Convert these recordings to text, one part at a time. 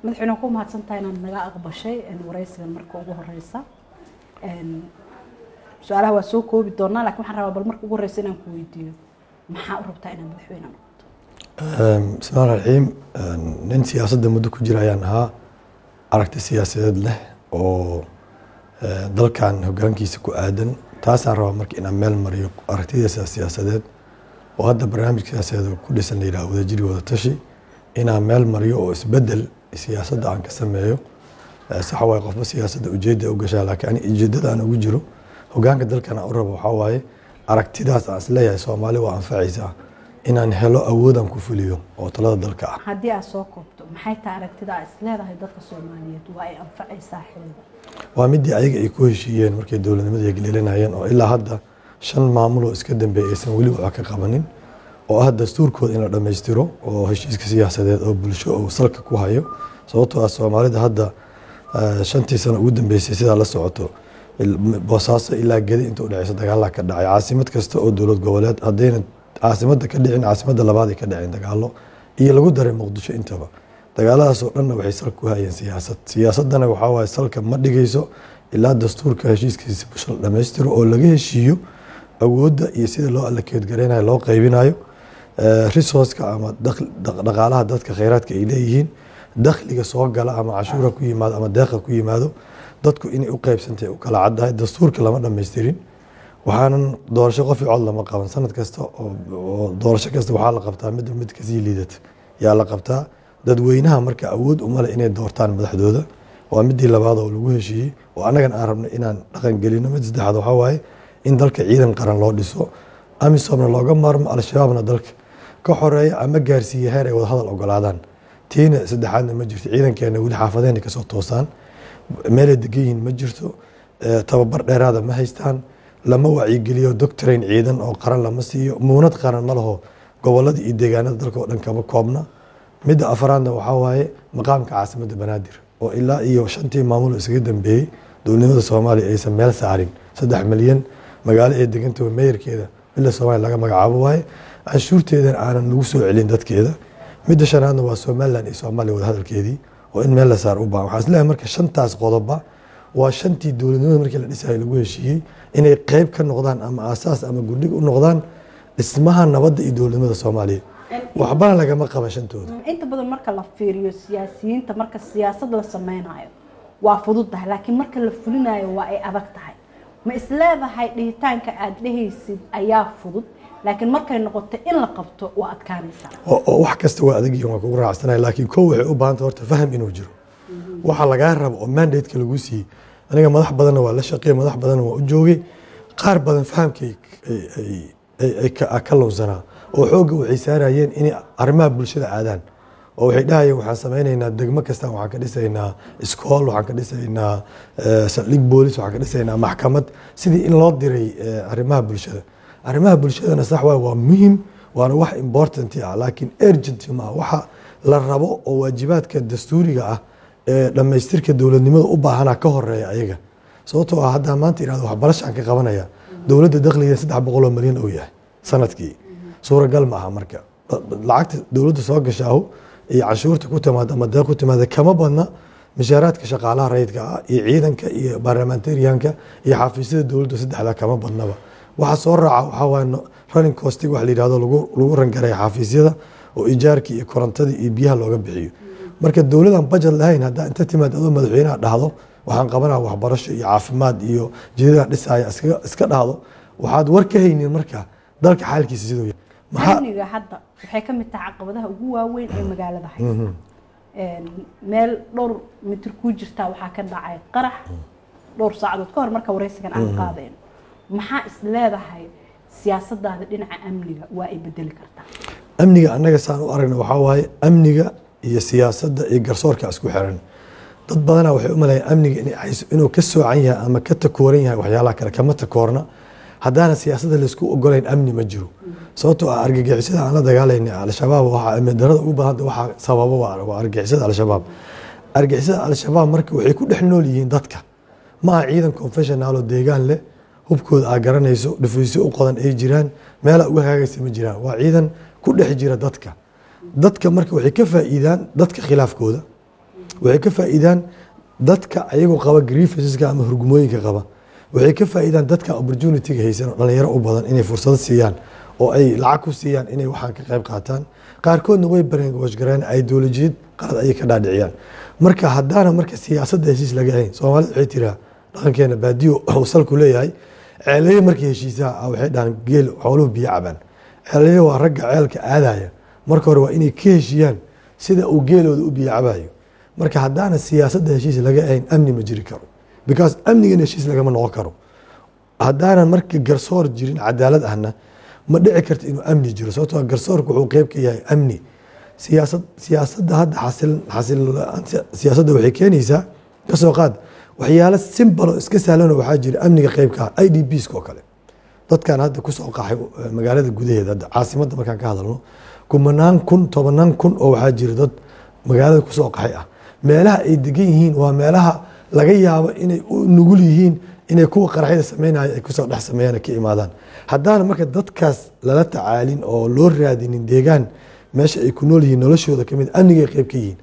madaxweyne ku mahadsantahay inaad naga aqbashay waraysigan marka ugu horeysa su'aalaha waa soo koobi doonaa laakiin waxaan rabaa bal marka ugu horeysa inaan ku weydiiyo maxaa u rabtaa inaad madaxweyne noqoto bismillahi raxiim nin siyaasadda muddo ku jira ayaan ahaa aragti siyaasadeed leh oo dalkan hoggaankiisa ku aadan taasaan rabaa marka inaan meel mariyo aragtidiisa siyaasadeed oo hadda barnaamij siyaasadeed ku dhisan la yidhaha wadajiri wada tashi inaan meel mariyo oo isbedel siyaasadda aan ka sameeyo sax waaye qofba siyaasadda ujeedda u gashaa laakiin ani ujeeddada aan ugu jiro hoggaanka dalkan aan u rabo waxaa waaye aragtidaas aan isleeyahay Soomaali waa anfacaysaa inaan helo awoodaan ku fuliyo oo talada dalka ah haddii aad soo koobto maxay tahay aragtida aad isleedahay dadka Soomaaliyeed waa ay anfacaysaa xilliga waa midii ayaga ay ku heshiiyeen markay dowladnimada ay galeelanayeen oo ilaa hadda 5 maamul oo iska dambeeyay aysan weli wax ka qabanin oo ah dastuurkooda in la dhameystiro oo heshiiska siyaasadeed oo bulsho oo salka ku hayo sababtoo ah Soomaalida hadda 5 sano ugu dambeysay sida la socoto boosaaso ilaa gedi inta u dhacaysa dagaal ka dhacay caasimad kasta oo dowlad goboleed hadayna caasimada ka dhicin caasimada labaad ay ka dhaceen dagaalo iyo lagu daray Muqdisho intaba dagaaladaas oo dhan waxay salka ku hayeen siyaasadana waxa waaye salka ma dhigayso ilaa dastuurka heshiiskiisa bulsho la dhameystiro oo laga heshiiyo awoodda iyo sida loo allokeed gareynayo loo qaybinayo resource-ka ama dhaqaalaha dadka kheyraadka ay leeyihiin dakhliga soo gala ama cashuura ku yimaado ama deeqa ku yimaado dadku inay u qaybsantay u kala caddahay dastuurka lama dhameystirin waxaanan doorasho qof cod lama qaban sanad kasta oo doorasho kasta waxaa la qabtaa mid ka sii liidata yaa la qabtaa dadweynaha marka awood uma leh inay doortaan madaxdooda waa midii labaad oo lagu heshiiyey oo anagan aan rabno inaan dhaqan gelino mid saddexaad waxaa waaye in dalka ciidan qaran loo dhiso amisoomna looga maarmo al-shabaabna dalka ka xoreeya ama gaarsiiya heer ay wada hadal ogolaadaan tiina saddexaadna ma jirto ciidankeena weli xaafadeena kasoo toosaan meelay degan yihiin ma jirto tababar dheeraada ma haystaan lama wacyigeliyo doctrine ciidan oo qaran lama siiyo muunad qaran ma laho gobolada iyo deegaanada dalka oo dhan kama koobna midda afraadna waxaa waaye maqaamka caasimadda banaadir oo ilaa iyo 5 maamul isaga dambeeyay dowladnimada Soomaaliya aysan meel saarin 3 milyan magaalo ay degantahay meeyarkeeda ila Soomaaliya laga magacaabo waaye cashuurteedan aanan lagu soo celin dadkeeda midda shanaadna waa Soomaaliland iyo Soomaaliya wada hadalkeedii oo in meel la saar u baahan waxaan isleeyahay marka 5taas qodoba waa 5tii dowladnimada markii la dhisay lagu heshiiyey inay qayb ka noqdaan ama aasaas ama guddig u noqdaan dhismaha nabadda iyo dowladnimada Soomaaliya waxba lagama qaban shantooda inta badan marka la fiiriyo siyaasiyiinta marka siyaasad la sameeynayo waa fududahay laakiin marka la fulinayo waa ay adag tahay ma isleedahay dhihitaanka aad dhehaysid ayaa fudud laakiin markay noqoto in la qabto waa adkaanaysaa oo wax kasta waa adag iyo waa kugu raacsanahay laakiin koow waxay u baahan tahay horta faham inuu jiro waxa laga rabo oo mandate-ka lagu siiyey aniga madax badan waa la shaqeeyay madax badan waa u joogay qaar badan fahamkay ay ka lowsanaa oo xoogga waxay saarayeen in arrimaha bulshada aadaan oo waxay dhahayeen waxaan sameynaynaa degmo kasta waxaan ka dhisaynaa iskool waxaan ka dhisaynaa saldhig boolis waxaan ka dhisaynaa maxkamad sidii in loo diray arrimaha bulshadana sax waa muhiim waana wax important ah laakiin urgent ma waxa la rabo oo waajibaadka dastuuriga ah ee dhameystirka dowladnimada u baahana ka horeeya ayaga sababtoo ah hadda maanta iraado waxbarasho ka qabanaya dowladda dakhliga 300 milyan oo yahay sanadkii suuragal ma aha marka lacagta dowladda soo gashaa iyo cashuurta ku timaada ama deeq ku timaada kama badna mishaaraadka shaqaalaha rayidka ah iyo ciidanka iyo parliamentarianka iyo xafiisyada dowladda saddexda kama badnaba waxa soo raaca waxa waa running cost wax la yiraahdo lagu rangaray xafiisyada oo ijaarka iyo korontada iyo biyaha looga bixiyo marka dowladdan budget lahayn hadda inta timaado madaxweynaha dhahdo waxaan qabanaa waxbarasho iyo caafimaad iyo jidada dhisaya iska dhahdo waxaad war ka haynin marka dalka xaalkiisa sidoo yahay amniga hadda waxay ka mid tahay caqabadaha ugu waaweyn ee magaalada haysta meel dhowr mitir ku jirta waxaa ka dhacay qarax dhowr saacadood ka hor marka wareysigan aan qaadeen maxaa is leedahay siyaasadaada dhinaca amniga waa ay bedeli kartaa amniga annaga saan u aragna waxaa waaye amniga iyo siyaasadda iyo garsoorka isku xiran dad badanaa waxay u maleeyaan amniga inuu ka soocan yahay ama ka takooran yahay waxyaalaha kale kama takoorna haddaana siyaasadda laysku ogolayn amni ma jiro sababtoo ah argagixisada aan la dagaalaynay al-shabaab waxaa amni darada u baahan waxaa sababo waa argagixisada al-shabaab marka waxay ku dhex nool yihiin dadka ma aha ciidan confessional oo deegaan leh hubkooda aa garanayso dhufaysyo u qodan ay jiraan meela uga hagaagaysa ma jiraan waa ciidan ku dhex jira dadka marka waxay ka faa'iidaan dadka khilaafkooda waxay ka faa'iidaan dadka ayagoo qaba grievanceska ama hurgumooyinka qaba waxay ka faa'iidaan dadka opportunity-ga haysan oo dhalinyaro u badan inay fursado siiyaan oo ay lacag ku siiyaan inay waxaan ka qayb qaataan qaarkoodna way barnaamijgareen ideolojiyad qalad ayay ka dhaadhiciyaan marka haddaana marka siyaasadda heshiis laga hayn soomaalida waxay tiraa dhaqankeena baadiyo uu salku leeyahay ceeleye markii heshiisaha waxay dhahaan geel xooluhu biyo cabaan ceeleye waa ragga ceelka aadaya marka hore waa inay ka heshiiyaan sida uu geelooda u biyo cabayo marka haddaana siyaasadda heshiis laga hayn amni ma jiri karo because amnigan heshiis lagama noqon karo haddaanan marka garsoor jirin cadaalad ahna ma dhici karto inuu amni jiro sababtoo garsoorku wuxuu qeyb ka yahay amni siyaasadda hadda siyaasadda waxay keenaysaa kasoo qaad waxyaalo simbalo iska sahlanoo waxaa jira amniga qeybka IDPs oo kale dadkan hadda kusoo qaxay magaalada gudaheeda hadda caasimadda markaan ka hadalno kumanaan kun tobanaan kun oo waxaa jira dad magaalada kusoo qaxay ah meelaha ay degan yihiin waa meelaha laga yaabo inay u nugul yihiin inay kuwa qaraxyada sameynaya ay kusoo dhex sameeyaan ka imaadaan haddaana marka dadkaas lala tacaalin oo loo raadinin deegaan meesha ay ku nool yihiin noloshooda kamid amnigay qeyb ka yihiin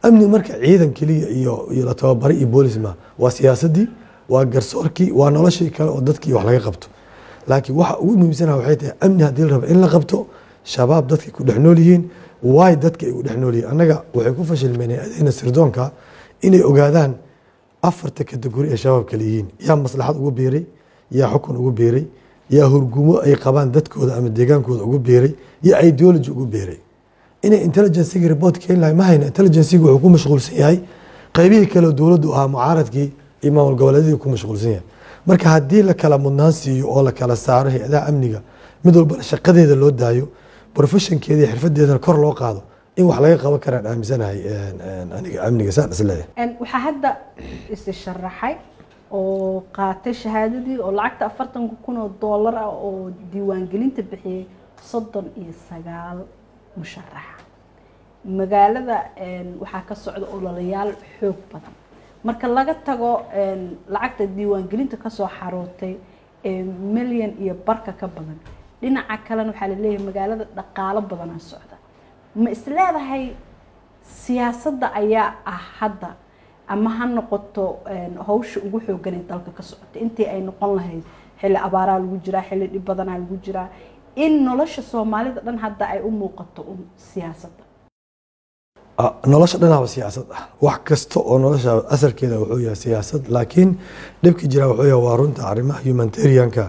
amni marka ciidan keliya iyo la tababaray iyo boolisma waa siyaasadii waa garsoorkii waa noloshii kale oo dadkii wax laga qabto laakiin waxa ugu muhiimsanaha waxay tahay amni haddii la rabo in la qabto shabaab dadkay ku dhex nool yihiin waay dadka ay u dhex nool yihiin annaga waxay ku fashilmeen adeena sirdoonka inay ogaadaan afarta kategori ee shabaab kale yihiin yaa maslaxad ugu biiray yaa xukun ugu biiray yaa hurgumo ay qabaan dadkooda ama deegaankooda ugu biiray yaa ideology ugu biiray inay intelligencega report keeni lahay ma hayna intelligencega wuxuu ku mashquulsan yahay qaybihii kale oo dowladdu ahaa mucaaradkii iyo maamul goboleedyadii ku mashquulsan yahay marka haddii la kala mudnaan siiyo oo la kala saaro hay-adaha amniga mid walbana shaqadeeda loo daayo professionkeeda iyo xirfadeedana kor loo qaado in wax laga qaban karaan aaminsanahay aniga amniga saan isleeyahay waxaa hadda issharaxay oo qaatay shahaadadii oo lacagta 40,000 oo dollar ah oo diiwaangelinta bixiyay 39 musharax magaalada waxaa ka socda ololayaal xoog badan marka laga tago lacagta diiwaangelinta kasoo xarootay milyan iyo barka ka badan dhinaca kalena waxaa la leeyahay magaalada dhaqaalo badanaa socda ma isleedahay siyaasadda ayaa ah hadda ama ha noqoto hawsha ugu xoogan ee dalka ka socota intii ay noqon lahayd xilli abaaraa lagu jiraa xilli dhib badanaa lagu jiraa in nolosha soomaalida dhan hadda ay u muuqato siyaasadda nolosha dhanaaba siyaasad ah wax kasta oo nolosha asalkeeda wuxuu yahay siyaasad laakiin dhibka jira wuxuu yahay waa runta arrimaha humanitarianka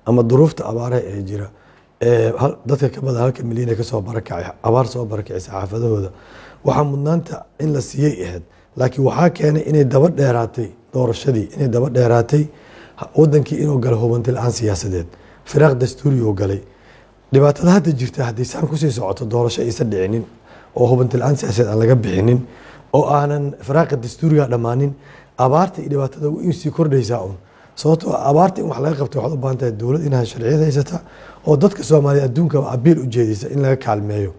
ama duruufta abaaraha ee jira dadka ka badan 1 milyan ee kasoo barakacay abaar soo barakacay xaafadahooda waxaa mudnaanta in la siiyey ahayd laakiin waxaa keenay inay daba dheeraatay doorashadii inay daba dheeraatay wadankii inuu galo hubanti la-aan siyaasadeed firaaq dastuuri oo galay dhibaatada hadda jirta haddii saan kusii socoto doorasho aysan dhicinin oo hubanti la-aan siyaasadeed aan laga bixinin oo aanan firaaqa dastuuriga dhammaanin abaarta iyo dhibaatada insii kordhaysaa un sababtoo abaarta in wax laga qabto waxaad u baahan tahay dowlad inaad sharciyad haysata oo dadka Soomaaliya adduunka abiil u jeedisa in laga kaalmeeyo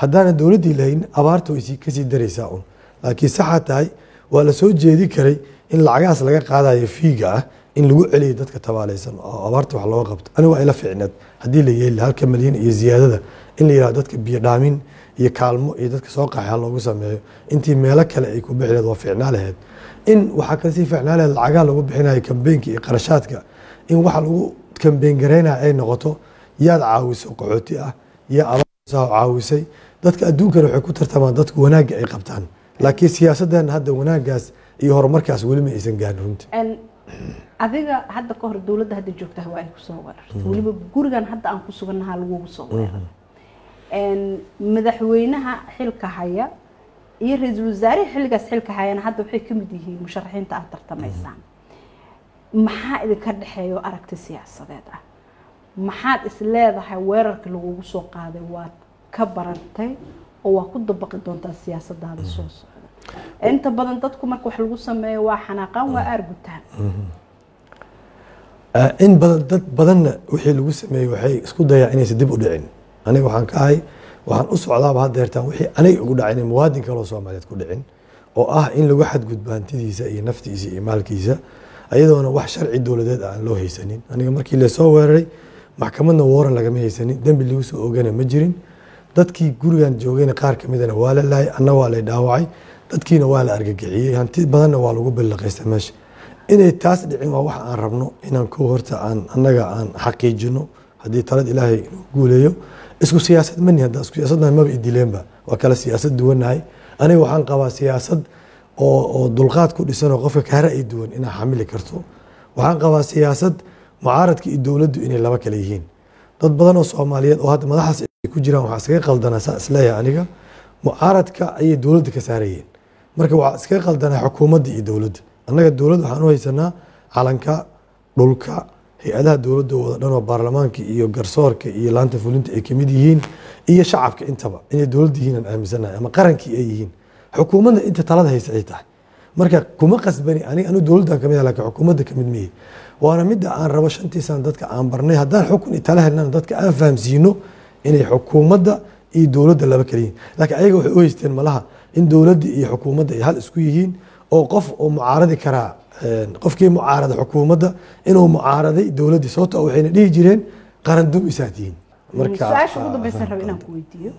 haddaana dowladdii lahayn abaarta way kasii daraysaa un laakiin saxa tahay waa la soo jeedi karay in lacagahaas laga qaadayo fiiga ah in lagu celiyo dadka tabaalaysan oo abaarta wax looga qabto aniga waa ila fiicnad haddii la yeeli 1 milyan iyo ziyaadada in la yiraahdo dadka biyo dhaamin iyo kaalmo iyo dadka soo qaxay loogu sameeyo intii meelo kale ay ku bixileed waa fiicnaa lahayd in waxa kale si fiicnaa lahayd lacagaha lagu bixinayo kambeynka iyo qarashaadka in waxa lagu kambeyn gareynayo ay noqoto yaad caawiso qaxooti ah iyo abaarta caawisay dadka adduunka waxay ku tartamaan dadku wanaagga ay qabtaan laakiin siyaasaddan hadda wanaaggaas iyo horumarkaas weli ma aysan gaarin runtii adiga hadda ka hor dowladda hadda joogta waa ay ku soo weerartay waliba gurigan hadda aan ku suganahay lagu soo weeraray madaxweynaha xilka haya iyo ra'iisul wasaaraha xilligaas xilka hayana hadda waxay ka mid yihiin musharaxiinta aad tartamaysaan maxaa idinka dhaxeeyo aragti siyaasadeed ah maxaad is leedahay weerarka lagu soo qaaday waad ka barantay oo waa ku dabaqi doontaa siyaasadaada soo socda inta badan dadku marka wax lagu sameeyo waa xanaaqan waa argutaan in badan dad badanna wixii lagu sameeyay waxay isku dayaan inay dib u dhicin aniga waxaan ka ahay waxaan u socdaaba hadda heertaan wixii aniga ugu dhacay muwaadin kale oo Soomaaliyeed ku dhicin oo ah in lagu xadgudbo hantidiisa iyo naftiisa iyo maalkiisa ayadoona wax sharci dowladeed aan loo haysanin aniga markii la soo weeraray maxkamadna waran lagama haysanin dambi lagu soo oogana ma jirin dadkii gurigan joogayna qaar kamidana waa la laayay anna waa la dhaawacay dadkiina waa la argagixiyey hanti badanna waa lagu billaqaystay meesha inay taas dhicin waa wax aan rabno inaan ko horta aan annaga aan xaqiijino haddii talad ilaahay guuleeyo isku siyaasad mani hadda isku siyaasadna maba idileenba waa kala siyaasad duwanahay aniga waxaan qabaa siyaasad oo dulqaad ku dhisan oo qofka kaa ra'yi duwan inaa xamili karto waxaan qabaa siyaasad mucaaradka iyo dowladdu inay laba kale yihiin dad badan oo Soomaaliyeed oo hadda madaxaas ay ku jiraan waxa iskaga qaldanaa saa isleeyahay aniga mucaaradka ayay dowladda ka saarayeen marka waxa iskaga qaldanaa xukuumadda iyo dowladda annaga dowladda waxaan u haysanaa calanka dhulka hay-adaha dowladda wada dhan oo baarlamaanka iyo garsoorka iyo laanta fulinta ay kamid yihiin iyo shacabka intaba inay dowladda yihiin aan aaminsanahay ama qarankii ay yihiin xukuumadda inta talada haysa ay tahay marka kuma qasbani anigu dowladdan kamid ah laakiin xukuumadda kamid miyi waana midda aan rabo 5 sano dadka aan barnay haddaan xukun iyo tala helnaan dadka aan fahamsiino inay xukuumadda iyo dowladda laba kala yihiin laakiin ayaga waxay u haysteen malaha in dowladda iyo xukuumadda ay hal isku yihiin oo qof oo mucaaradi karaa qofkii mucaarada xukuumadda inuu mucaaraday dowladda sababtoo waxayna dhihi jireen qaran dum isaatihiin marka su'aasha ugu dambaysa rabo inaan ku weydiiyo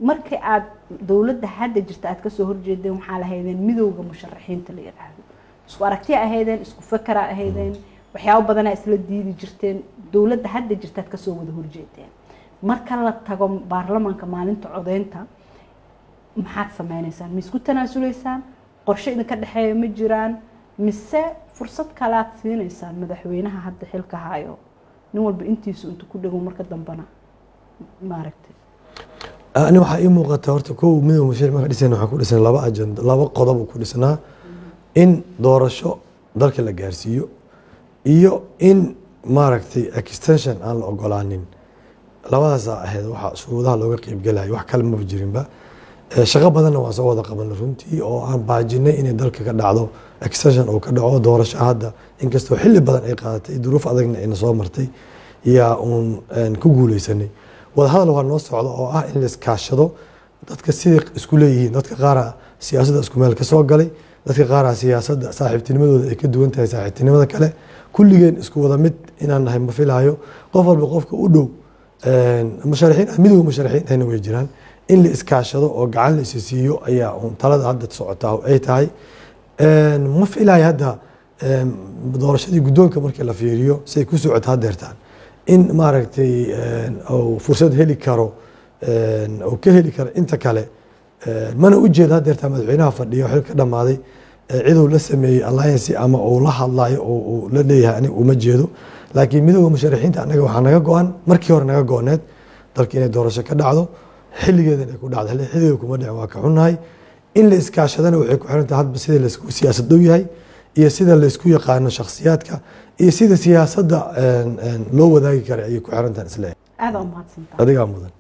markii aad dowladda hadda jirta aad ka soo horjeedeen waxaa lahaydeen midowga musharaxiinta la yiraahdo isku aragti ahaydeen isku fakar ahaydeen waxyaabo badan ay isla diidi jirteen dowladda hadda jirta aad ka soo wada horjeedeen marka la tago baarlamaanka maalinta codeynta maxaad sameeynaysaa ma isku tanaasuleysaan qorshe idinka dhaxeeya ma jiraan mise fursad kale aad siinaysaan madaxweynaha hadda xilka hayo nin walba intiisu inta ku dhago marka dambana maaragtay ani waxa ii muuqata horta kow midowga musharaxiin marka dhisayna waxaa ku dhisan laba ajenda laba qodob ku dhisnaa in doorasho dalka la gaarsiiyo iyo in maaragtay extension aan la ogolaanin labadaas ahayd waxa shuruudaha looga qayb galay wax kale ma jirinba shaqo badanna waa soo wada qaban runtii oo aan baajinay inay dalka ka dhacdo extension oo ka dhaco doorasho hadda inkastoo xilli badan ay qaadatay duruuf adagna ay soo martay yaa ku guuleysanay wada hadal waa noo socdo oo ah in la iskaashado dadka sidii isku leeyihiin dadka qaar siyaasadda isku meel ka soo galay dadka qaar siyaasadda saaxiibtinimadooda ay ka duwan tahay saaxiibtinimada kale kulligeen isku wada mid inaan nahay ma filaayo qof walba qofka u dhow musharaxiin midowga musharaxiintayna way jiraan in la iskaashado oo gacan la isi siiyo ayaa talada hadda socotaa ay tahay ma filaayo hadda doorashadii guddoonka markii la fiiriyo say ku socotaa deertaan in maaragtay fursad heli karo oo ka heli karo inta kale mana u jeeda hadeertaa madaxweynaha fadhiyo xil ka dhammaaday ciduu la sameeyey alliance ama uu la hadlayo oo uu la leeyahay aniga uma jeedo laakiin midowga musharaxiinta anaga waxaa naga go-an markii hore naga go-need dalka inay doorasho ka dhacdo xilligeedan ay ku dhacdo xilligeeda kuma dhicin waa ka xunnahay in la iskaashadana waxay ku xiran tahay hadba sida laysku siyaasad dhow yahay iyo sida laysku yaqaano shakhsiyaadka iyo sida siyaasadda loo wadaagi kara ayay ku xiran tahay isleeyahay aad u mahadsantahay adigaa mudan